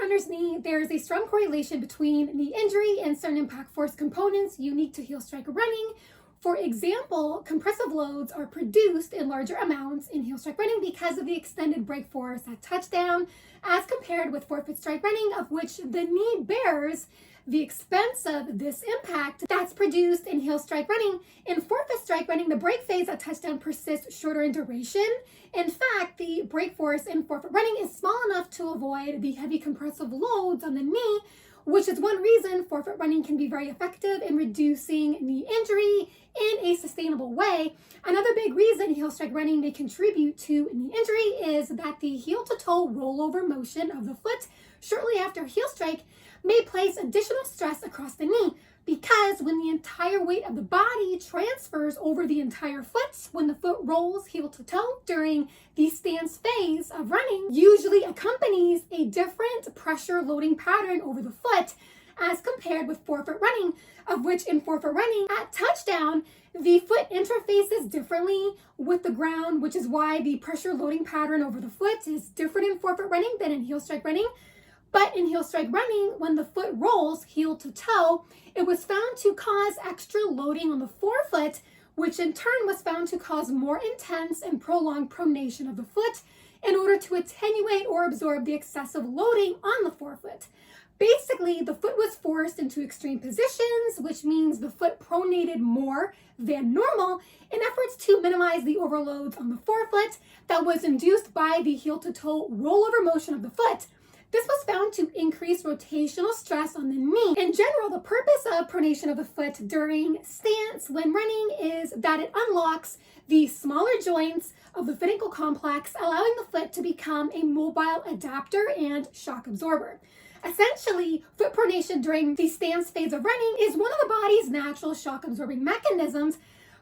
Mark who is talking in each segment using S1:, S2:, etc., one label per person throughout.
S1: runner's knee, there is a strong correlation between knee injury and certain impact force components unique to heel strike running. For example, compressive loads are produced in larger amounts in heel strike running because of the extended brake force at touchdown, as compared with forefoot strike running, of which the knee bears the expense of this impact that's produced in heel strike running. In forefoot strike running, the brake phase at touchdown persists shorter in duration. In fact, the brake force in forefoot running is small enough to avoid the heavy compressive loads on the knee, which is one reason forefoot running can be very effective in reducing knee injury in a sustainable way. Another big reason heel strike running may contribute to knee injury is that the heel to toe rollover motion of the foot shortly after heel strike may place additional stress across the knee, because when the entire weight of the body transfers over the entire foot, when the foot rolls heel to toe during the stance phase of running, usually accompanies a different pressure loading pattern over the foot as compared with forefoot running, of which in forefoot running at touchdown, the foot interfaces differently with the ground, which is why the pressure loading pattern over the foot is different in forefoot running than in heel strike running. But in heel strike running, when the foot rolls heel to toe, it was found to cause extra loading on the forefoot, which in turn was found to cause more intense and prolonged pronation of the foot in order to attenuate or absorb the excessive loading on the forefoot. Basically, the foot was forced into extreme positions, which means the foot pronated more than normal in efforts to minimize the overloads on the forefoot that was induced by the heel to toe rollover motion of the foot. This was found to increase rotational stress on the knee. In general, the purpose of pronation of the foot during stance when running is that it unlocks the smaller joints of the foot ankle complex, allowing the foot to become a mobile adapter and shock absorber. Essentially, foot pronation during the stance phase of running is one of the body's natural shock absorbing mechanisms.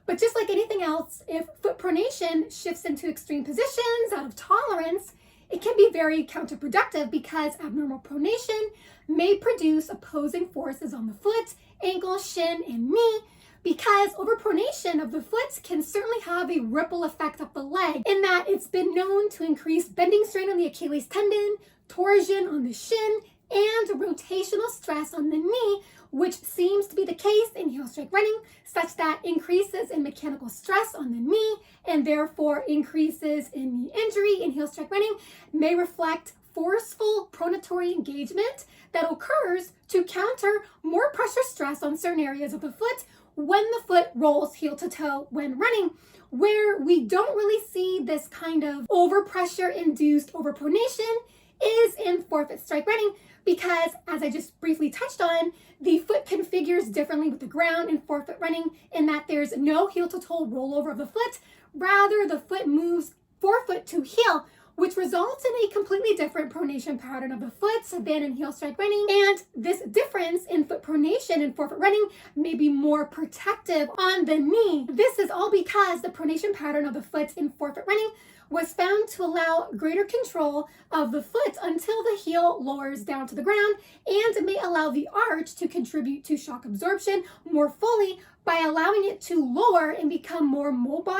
S1: But just like anything else, if foot pronation shifts into extreme positions out of tolerance, it can be very counterproductive, because abnormal pronation may produce opposing forces on the foot, ankle, shin, and knee, because overpronation of the foot can certainly have a ripple effect up the leg, in that it's been known to increase bending strain on the Achilles tendon, torsion on the shin, and rotational stress on the knee, which seems to be the case in heel strike running, such that increases in mechanical stress on the knee and therefore increases in knee injury in heel strike running may reflect forceful pronatory engagement that occurs to counter more pressure stress on certain areas of the foot when the foot rolls heel to toe when running. Where we don't really see this kind of overpressure induced overpronation is in forefoot strike running, because, as I just briefly touched on, the foot configures differently with the ground in forefoot running, in that there's no heel to toe rollover of the foot. Rather, the foot moves forefoot to heel, which results in a completely different pronation pattern of the foot than in heel strike running. And this difference in foot pronation in forefoot running may be more protective on the knee. This is all because the pronation pattern of the foot in forefoot running was found to allow greater control of the foot until the heel lowers down to the ground, and may allow the arch to contribute to shock absorption more fully by allowing it to lower and become more mobile.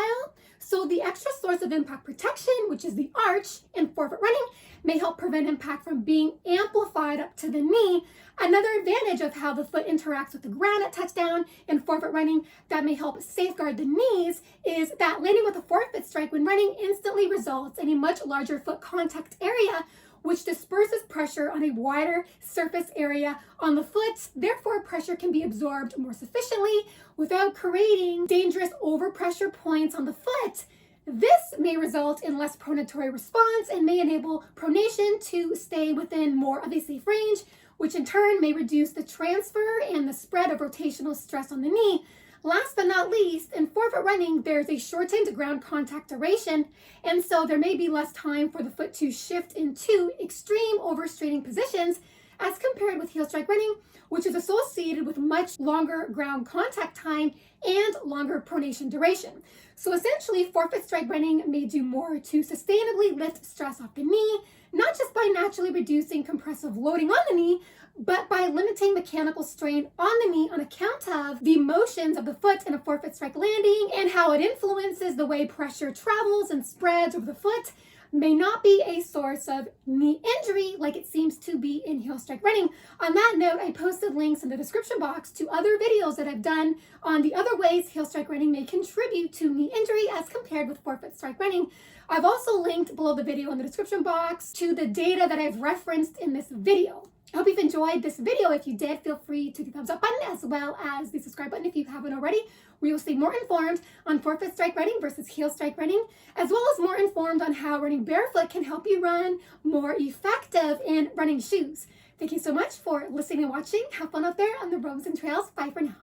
S1: So the extra source of impact protection, which is the arch in forefoot running, may help prevent impact from being amplified up to the knee. Another advantage of how the foot interacts with the ground at touchdown in forefoot running that may help safeguard the knees is that landing with a forefoot strike when running instantly results in a much larger foot contact area, which disperses pressure on a wider surface area on the foot. Therefore, pressure can be absorbed more sufficiently without creating dangerous overpressure points on the foot. This may result in less pronatory response and may enable pronation to stay within more of a safe range, which in turn may reduce the transfer and the spread of rotational stress on the knee. Last but not least, in forefoot running, there's a shortened ground contact duration, and so there may be less time for the foot to shift into extreme overstraining positions as compared with heel strike running, which is associated with much longer ground contact time and longer pronation duration. So essentially, forefoot strike running may do more to sustainably lift stress off the knee, not just by naturally reducing compressive loading on the knee, but by limiting mechanical strain on the knee on account of the motions of the foot in a forefoot strike landing and how it influences the way pressure travels and spreads over the foot. may not be a source of knee injury like it seems to be in heel strike running. On that note, I posted links in the description box to other videos that I've done on the other ways heel strike running may contribute to knee injury as compared with forefoot strike running. I've also linked below the video in the description box to the data that I've referenced in this video. I hope you've enjoyed this video. If you did, feel free to hit the thumbs up button as well as the subscribe button if you haven't already, where you'll stay more informed on forefoot strike running versus heel strike running, as well as more informed on how running barefoot can help you run more effective in running shoes. Thank you so much for listening and watching. Have fun out there on the roads and trails. Bye for now.